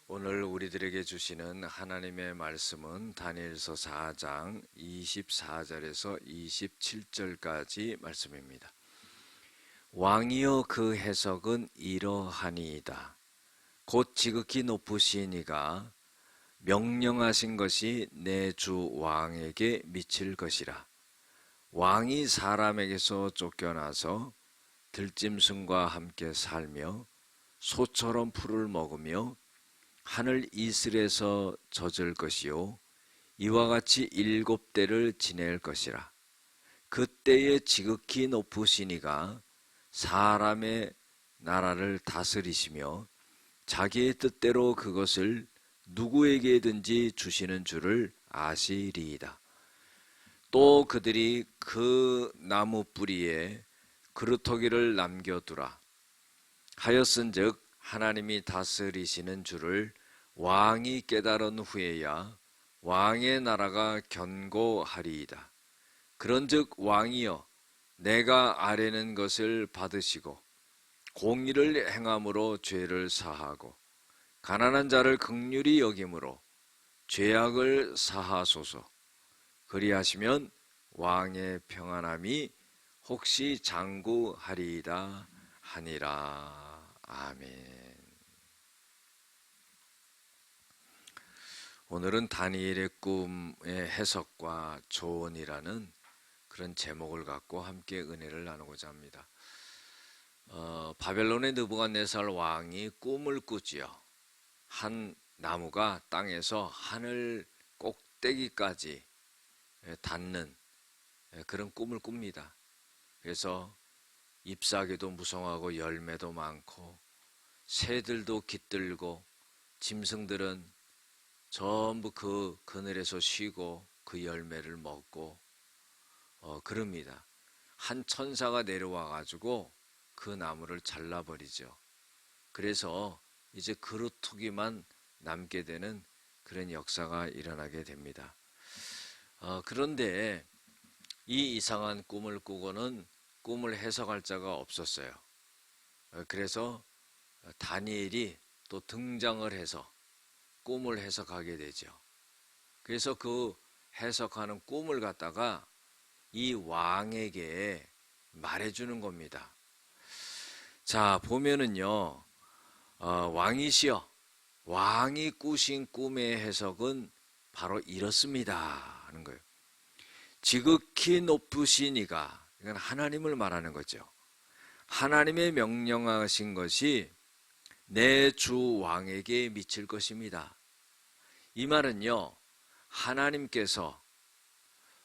오늘 우리들에게 주시는 하나님의 말씀은 다니엘서 4장 24절에서 27절까지 말씀입니다. 왕이여 그 해석은 이러하니이다. 곧 지극히 높으시니가 명령하신 것이 내 주 왕에게 미칠 것이라. 왕이 사람에게서 쫓겨나서 들짐승과 함께 살며 소처럼 풀을 먹으며 하늘 이슬에서 젖을 것이요 이와 같이 7대를 지낼 것이라. 그때에 지극히 높으시니가 사람의 나라를 다스리시며 자기의 뜻대로 그것을 누구에게든지 주시는 줄을 아시리이다. 또 그들이 그 나무 뿌리에 그루터기를 남겨두라 하였은즉 하나님이 다스리시는 줄을 왕이 깨달은 후에야 왕의 나라가 견고하리이다. 그런즉 왕이여 내가 아뢰는 것을 받으시고 공의를 행함으로 죄를 사하고 가난한 자를 긍휼히 여김으로 죄악을 사하소서. 그리하시면 왕의 평안함이 혹시 장구하리이다 하니라. 아멘. 오늘은 다니엘의 꿈의 해석과 조언이라는 그런 제목을 갖고 함께 은혜를 나누고자 합니다. 바벨론의 느부갓네살 왕이 꿈을 꾸지요. 한 나무가 땅에서 하늘 꼭대기까지 닿는 그런 꿈을 꿉니다. 그래서 잎사귀도 무성하고 열매도 많고 새들도 깃들고 짐승들은 전부 그 그늘에서 쉬고 그 열매를 먹고 그럽니다. 한 천사가 내려와 가지고 그 나무를 잘라버리죠. 그래서 이제 그루터기만 남게 되는 그런 역사가 일어나게 됩니다. 그런데 이 이상한 꿈을 꾸고는 꿈을 해석할 자가 없었어요. 그래서 다니엘이 또 등장을 해서 꿈을 해석하게 되죠. 그래서 그 해석하는 꿈을 갖다가 이 왕에게 말해주는 겁니다. 자, 보면은요, 왕이시여, 왕이 꾸신 꿈의 해석은 바로 이렇습니다 하는 거예요. 지극히 높으시니가, 이건 하나님을 말하는 거죠. 하나님의 명령하신 것이 내 주 왕에게 미칠 것입니다. 이 말은요, 하나님께서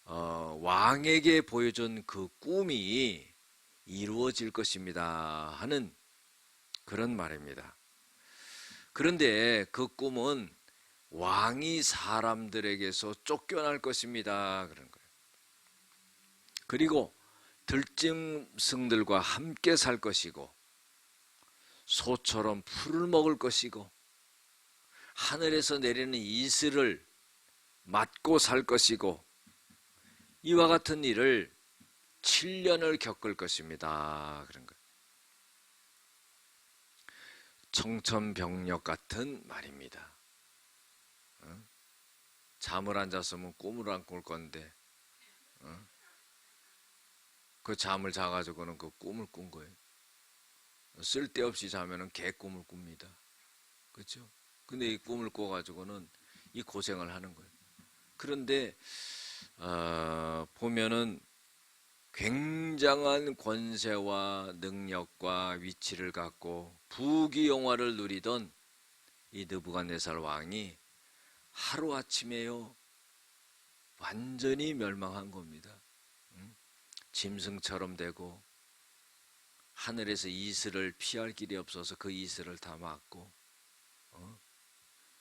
왕에게 보여준 그 꿈이 이루어질 것입니다 하는 그런 말입니다. 그런데 그 꿈은 왕이 사람들에게서 쫓겨날 것입니다 그런 거예요. 그리고 들짐승들과 함께 살 것이고 소처럼 풀을 먹을 것이고 하늘에서 내리는 이슬을 맞고 살 것이고 이와 같은 일을 7년을 겪을 것입니다 그런 거예요. 청천벽력 같은 말입니다. 잠을 안 잤으면 꿈을 안 꿀 건데 그 잠을 자가지고는 그 꿈을 꾼 거예요. 쓸데없이 자면은 개꿈을 꿉니다. 그렇죠? 근데 이 꿈을 꿔가지고는 이 고생을 하는 거예요. 그런데 보면은 굉장한 권세와 능력과 위치를 갖고 부귀영화를 누리던 이 느부갓네살 왕이 하루아침에요 완전히 멸망한 겁니다. 짐승처럼 되고 하늘에서 이슬을 피할 길이 없어서 그 이슬을 다 막고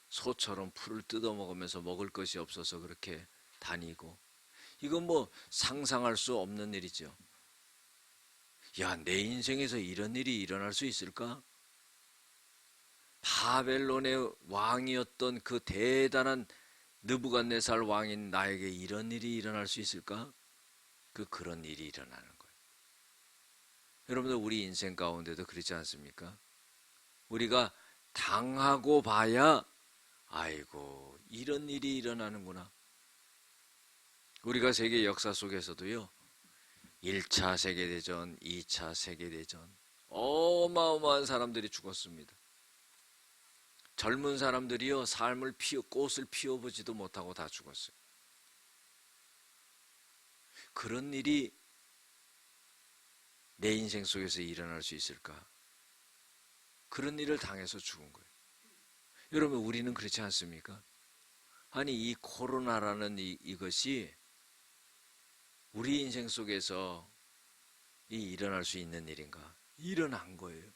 소처럼 풀을 뜯어먹으면서 먹을 것이 없어서 그렇게 다니고 이건 뭐 상상할 수 없는 일이죠. 야, 내 인생에서 이런 일이 일어날 수 있을까? 바벨론의 왕이었던 그 대단한 느부갓네살 왕인 나에게 이런 일이 일어날 수 있을까? 그런 일이 일어나는 거예요. 여러분들 우리 인생 가운데도 그렇지 않습니까? 우리가 당하고 봐야 아이고, 이런 일이 일어나는구나. 우리가 세계 역사 속에서도요, 1차 세계대전, 2차 세계대전, 어마어마한 사람들이 죽었습니다. 젊은 사람들이요, 꽃을 피워보지도 못하고 다 죽었어요. 그런 일이 내 인생 속에서 일어날 수 있을까? 그런 일을 당해서 죽은 거예요. 여러분, 우리는 그렇지 않습니까? 아니, 이 코로나라는 이것이 우리 인생 속에서 일어날 수 있는 일인가? 일어난 거예요.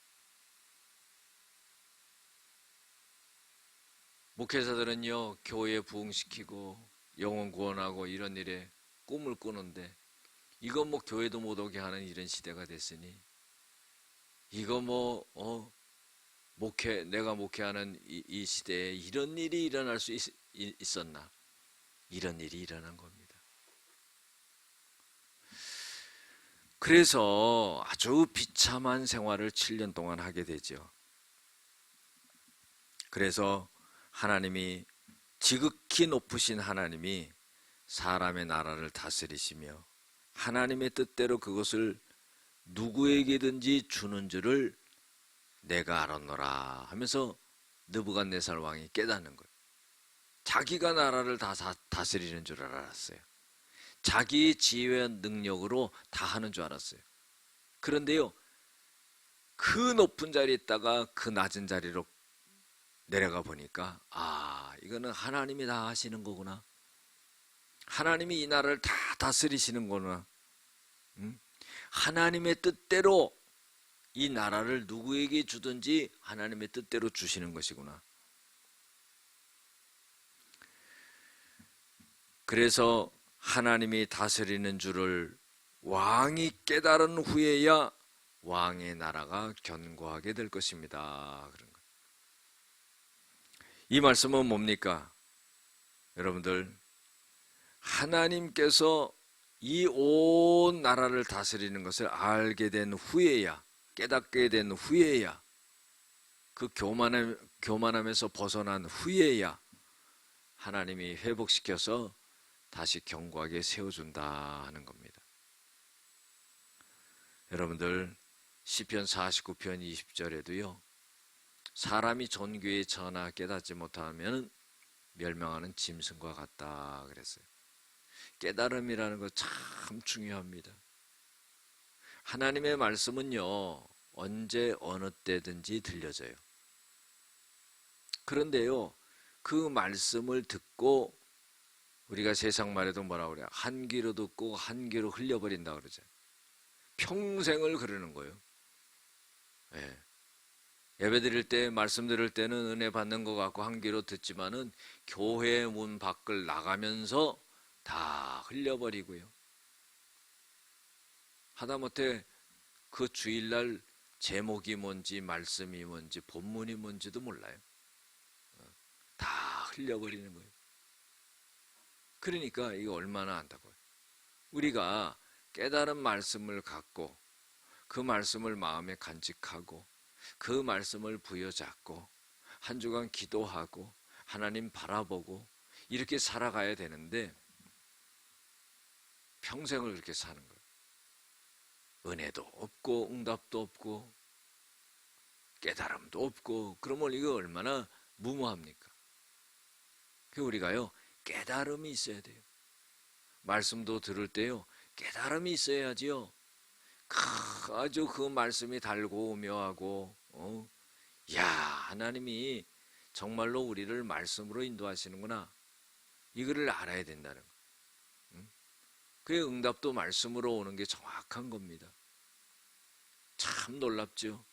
목회자들은요, 교회 부흥시키고 영혼 구원하고 이런 일에 꿈을 꾸는데, 이거 뭐 교회도 못 오게 하는 이런 시대가 됐으니, 이거 내가 목회하는 이 시대에 이런 일이 일어날 수 있었나? 이런 일이 일어난 겁니다. 그래서 아주 비참한 생활을 7년 동안 하게 되죠. 그래서 하나님이, 지극히 높으신 하나님이 사람의 나라를 다스리시며 하나님의 뜻대로 그것을 누구에게든지 주는 줄을 내가 알았노라 하면서 느부갓네살 왕이 깨닫는 거예요. 자기가 나라를 다 다스리는 줄 알았어요. 자기 지혜와 능력으로 다 하는 줄 알았어요. 그런데요, 그 높은 자리에 있다가 그 낮은 자리로 내려가 보니까, 이거는 하나님이 다 하시는 거구나. 하나님이 이 나라를 다 다스리시는 거구나. 하나님의 뜻대로 이 나라를 누구에게 주든지 하나님의 뜻대로 주시는 것이구나. 그래서 하나님이 다스리는 줄을 왕이 깨달은 후에야 왕의 나라가 견고하게 될 것입니다. 그런 거. 이 말씀은 뭡니까? 여러분들, 하나님께서 이 온 나라를 다스리는 것을 알게 된 후에야, 깨닫게 된 후에야, 그 교만함에서 벗어난 후에야 하나님이 회복시켜서 다시 견고하게 세워준다 하는 겁니다. 여러분들, 시편 49편 20절에도요, 사람이 존귀에 처하나 깨닫지 못하면 멸망하는 짐승과 같다 그랬어요. 깨달음이라는 거 참 중요합니다. 하나님의 말씀은요, 언제 어느 때든지 들려져요. 그런데요, 그 말씀을 듣고, 우리가 세상 말에도 뭐라고 그래요? 한 귀로 듣고 한 귀로 흘려버린다 그러죠. 평생을 그러는 거예요. 예. 예배 드릴 때, 말씀 들을 때는 은혜 받는 것 같고 한 귀로 듣지만은 교회 문 밖을 나가면서 다 흘려버리고요. 하다못해 그 주일날 제목이 뭔지, 말씀이 뭔지, 본문이 뭔지도 몰라요. 다 흘려버리는 거예요. 그러니까 이거 얼마나 안타까워요. 우리가 깨달은 말씀을 갖고 그 말씀을 마음에 간직하고 그 말씀을 부여잡고 한 주간 기도하고 하나님 바라보고 이렇게 살아가야 되는데 평생을 그렇게 사는 거예요. 은혜도 없고 응답도 없고 깨달음도 없고, 그러면 이거 얼마나 무모합니까? 우리가요, 깨달음이 있어야 돼요. 말씀도 들을 때요, 깨달음이 있어야지요. 아주 그 말씀이 달고 묘하고, 야, 하나님이 정말로 우리를 말씀으로 인도하시는구나, 이거를 알아야 된다는 거. 그의 응답도 말씀으로 오는 게 정확한 겁니다. 참 놀랍죠.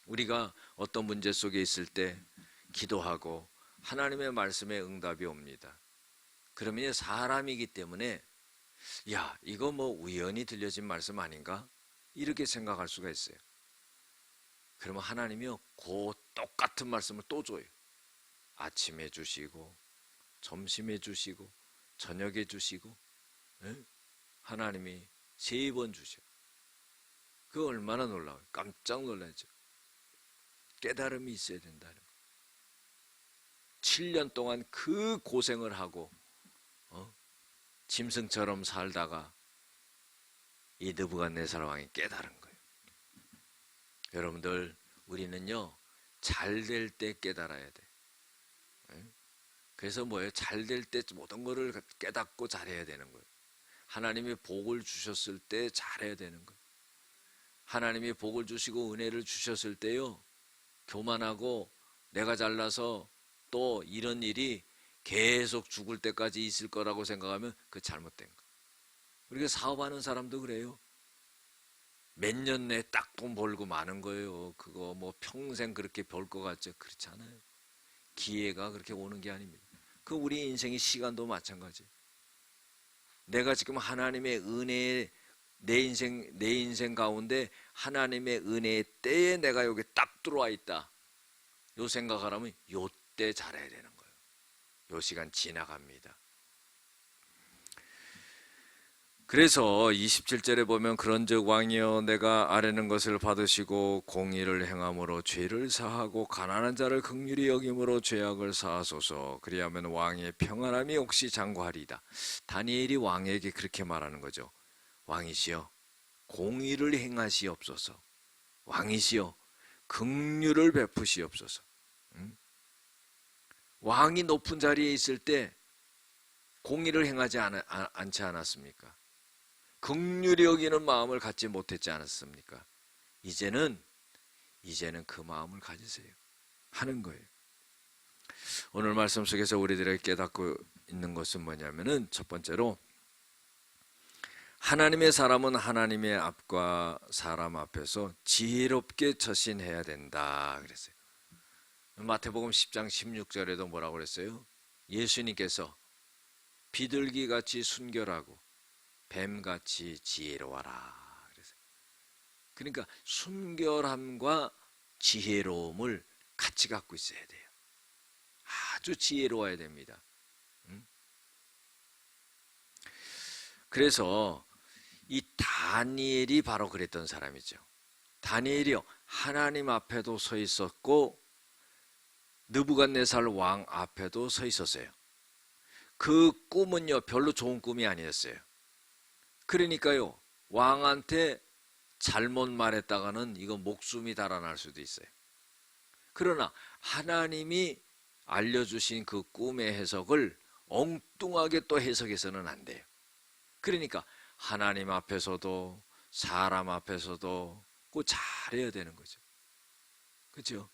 우리가 어떤 문제 속에 있을 때 기도하고 하나님의 말씀에 응답이 옵니다. 그러면 사람이기 때문에, 야, 이거 뭐 우연히 들려진 말씀 아닌가? 이렇게 생각할 수가 있어요. 그러면 하나님이요, 그 똑같은 말씀을 또 줘요. 아침에 주시고 점심에 주시고 저녁에 주시고, 하나님이 3번 주셔. 그거 얼마나 놀라워요. 깜짝 놀라죠. 깨달음이 있어야 된다는 거. 7년 동안 그 고생을 하고 짐승처럼 살다가 이 느부갓네살 왕이 깨달은 거예요. 여러분들, 우리는요 잘 될 때 깨달아야 돼. 그래서 뭐예요? 잘 될 때 모든 것을 깨닫고 잘해야 되는 거예요. 하나님이 복을 주셨을 때 잘해야 되는 거예요. 하나님이 복을 주시고 은혜를 주셨을 때요, 교만하고 내가 잘나서 또 이런 일이 계속 죽을 때까지 있을 거라고 생각하면 그 잘못된 거. 우리가 사업하는 사람도 그래요. 몇 년 내에 딱 돈 벌고 마는 거예요. 그거 뭐 평생 그렇게 벌 것 같죠? 그렇지 않아요. 기회가 그렇게 오는 게 아닙니다. 그 우리 인생의 시간도 마찬가지. 내가 지금 하나님의 은혜에 내 인생 가운데 하나님의 은혜의 때에 내가 여기 딱 들어와 있다. 요 생각하라면 요 때 잘해야 되는 거예요. 요 시간 지나갑니다. 그래서 27절에 보면 그런즉 왕이여 내가 아뢰는 것을 받으시고 공의를 행함으로 죄를 사하고 가난한 자를 긍휼히 여김으로 죄악을 사하소서. 그리하면 왕의 평안함이 혹시 장구하리이다. 다니엘이 왕에게 그렇게 말하는 거죠. 왕이시여 공의를 행하시옵소서. 왕이시여 긍휼을 베푸시옵소서. 왕이 높은 자리에 있을 때 공의를 행하지 않지 않았습니까? 긍휼히 여기는 마음을 갖지 못했지 않았습니까? 이제는 그 마음을 가지세요. 하는 거예요. 오늘 말씀 속에서 우리들에게 깨닫고 있는 것은 뭐냐면은, 첫 번째로 하나님의 사람은 하나님의 앞과 사람 앞에서 지혜롭게 처신해야 된다 그랬어요. 마태복음 10장 16절에도 뭐라고 그랬어요? 예수님께서 비둘기같이 순결하고 뱀같이 지혜로워라 그랬어요. 그러니까 순결함과 지혜로움을 같이 갖고 있어야 돼요. 아주 지혜로워야 됩니다. 그래서 이 다니엘이 바로 그랬던 사람이죠. 다니엘이요 하나님 앞에도 서 있었고 느부갓네살 왕 앞에도 서 있었어요. 그 꿈은요 별로 좋은 꿈이 아니었어요. 그러니까요 왕한테 잘못 말했다가는 이거 목숨이 달아날 수도 있어요. 그러나 하나님이 알려주신 그 꿈의 해석을 엉뚱하게 또 해석해서는 안 돼요. 그러니까 하나님 앞에서도 사람 앞에서도 꼭 잘해야 되는 거죠. 그렇죠?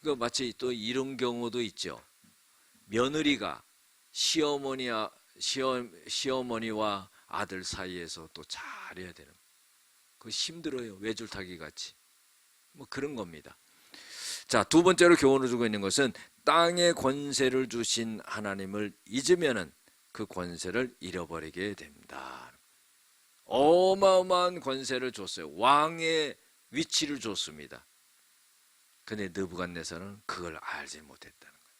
그 마치 또 이런 경우도 있죠. 며느리가 시어머니와 아들 사이에서 또 잘해야 되는, 그거 힘들어요. 외줄타기 같이. 뭐 그런 겁니다. 자, 두 번째로 교훈을 주고 있는 것은 땅의 권세를 주신 하나님을 잊으면은 그 권세를 잃어버리게 됩니다. 어마어마한 권세를 줬어요. 왕의 위치를 줬습니다. 근데 느부갓네살은 그걸 알지 못했다는 거예요.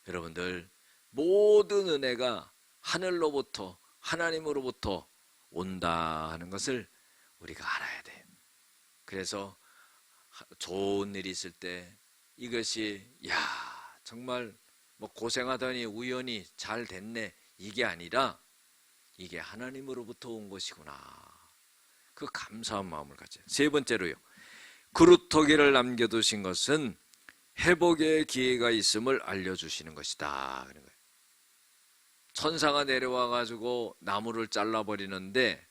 여러분들, 모든 은혜가 하늘로부터 하나님으로부터 온다 하는 것을 우리가 알아야 돼요. 그래서 좋은 일이 있을 때 이것이 정말 뭐 고생하더니 우연히 잘 됐네 이게 아니라 이게 하나님으로부터 온 것이구나. 그 감사한 마음을 가져요. 세 번째로요. 그루터기를 남겨두신 것은 회복의 기회가 있음을 알려주시는 것이다. 그런 거예요. 천사가 내려와가지고 나무를 잘라버리는데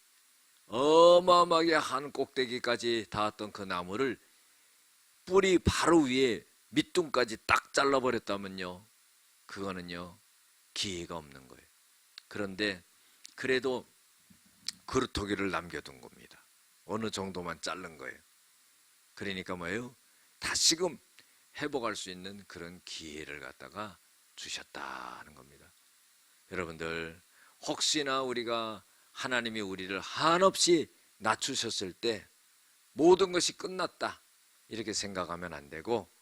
어마어마하게 한 꼭대기까지 닿았던 그 나무를 뿌리 바로 위에 밑둥까지 딱 잘라버렸다면요. 그거는요. 기회가 없는 거예요. 그런데 그래도 그루터기를 남겨둔 겁니다. 어느 정도만 자른 거예요. 그러니까 뭐예요? 다시금 회복할 수 있는 그런 기회를 갖다가 주셨다는 겁니다. 여러분들, 혹시나 우리가 하나님이 우리를 한없이 낮추셨을 때 모든 것이 끝났다 이렇게 생각하면 안 되고,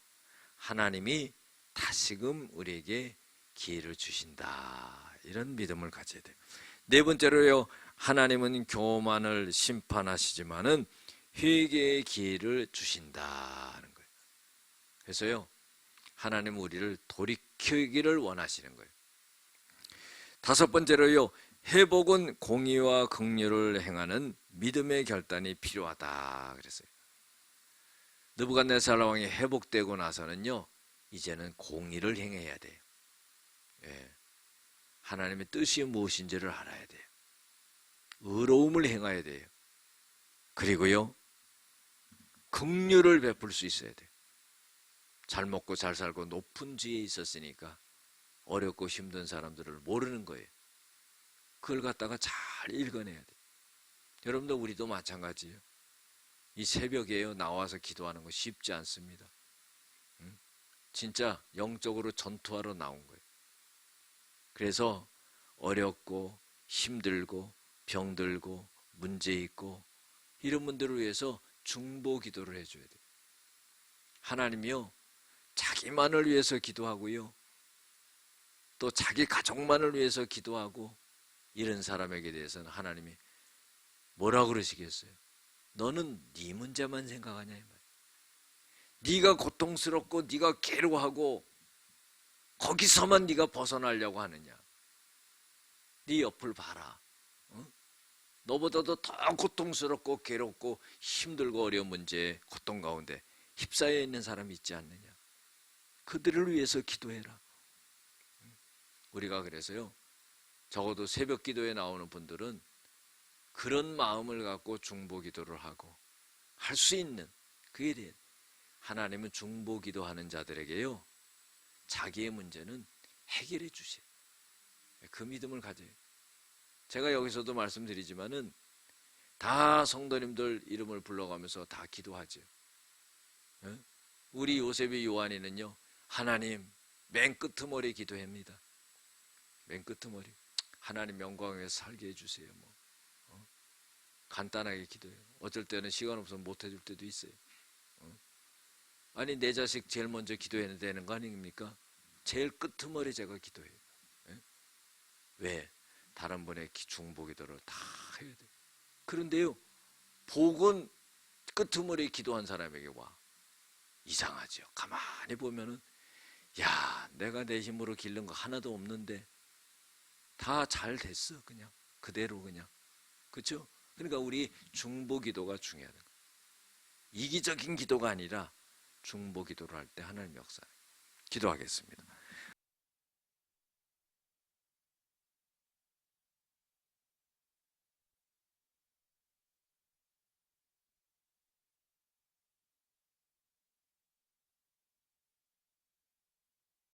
하나님이 다시금 우리에게 기회를 주신다 이런 믿음을 가져야 돼요. 네 번째로요, 하나님은 교만을 심판하시지만은 회개의 기회를 주신다는 거예요. 그래서요, 하나님 우리를 돌이키기를 원하시는 거예요. 다섯 번째로요, 회복은 공의와 긍휼을 행하는 믿음의 결단이 필요하다 그랬어요. 느부갓네살 왕이 회복되고 나서는요, 이제는 공의를 행해야 돼요. 예. 하나님의 뜻이 무엇인지를 알아야 돼요. 의로움을 행해야 돼요. 그리고요, 긍휼을 베풀 수 있어야 돼요. 잘 먹고 잘 살고 높은 지에 있었으니까 어렵고 힘든 사람들을 모르는 거예요. 그걸 갖다가 잘 읽어내야 돼요. 여러분들 우리도 마찬가지예요. 이 새벽에요, 나와서 기도하는 거 쉽지 않습니다. 진짜 영적으로 전투하러 나온 거예요. 그래서 어렵고 힘들고 병들고 문제 있고 이런 분들을 위해서 중보 기도를 해줘야 돼요. 하나님이요, 자기만을 위해서 기도하고요, 또 자기 가족만을 위해서 기도하고 이런 사람에게 대해서는 하나님이 뭐라 그러시겠어요? 너는 네 문제만 생각하냐 이 말이야. 네가 고통스럽고 네가 괴로워하고 거기서만 네가 벗어나려고 하느냐. 네 옆을 봐라. 너보다도 더 고통스럽고 괴롭고 힘들고 어려운 문제에 고통 가운데 휩싸여 있는 사람이 있지 않느냐. 그들을 위해서 기도해라. 우리가 그래서요, 적어도 새벽 기도에 나오는 분들은 그런 마음을 갖고 중보 기도를 하고 할 수 있는, 그에 대해 하나님은 중보 기도하는 자들에게요, 자기의 문제는 해결해 주세요. 그 믿음을 가져요. 제가 여기서도 말씀드리지만은 다 성도님들 이름을 불러가면서 다 기도하죠. 우리 요셉의 요한이는요, 하나님 맨 끄트머리 기도합니다. 맨 끄트머리. 하나님 영광에 살게 해주세요. 간단하게 기도해요. 어쩔 때는 시간 없어서 못 해줄 때도 있어요. 아니 내 자식 제일 먼저 기도해야 되는 거 아닙니까? 제일 끄트머리 제가 기도해요. 왜? 다른 분의 중보 기도를 다 해야 돼요. 그런데요, 복은 끄트머리 기도한 사람에게 와. 이상하죠. 가만히 보면은, 야, 내가 내 힘으로 기른 거 하나도 없는데 다 잘 됐어. 그냥 그대로 그냥. 그렇죠? 그러니까 우리 중보 기도가 중요하다. 이기적인 기도가 아니라 중보 기도를 할 때 하나님 역사. 기도하겠습니다.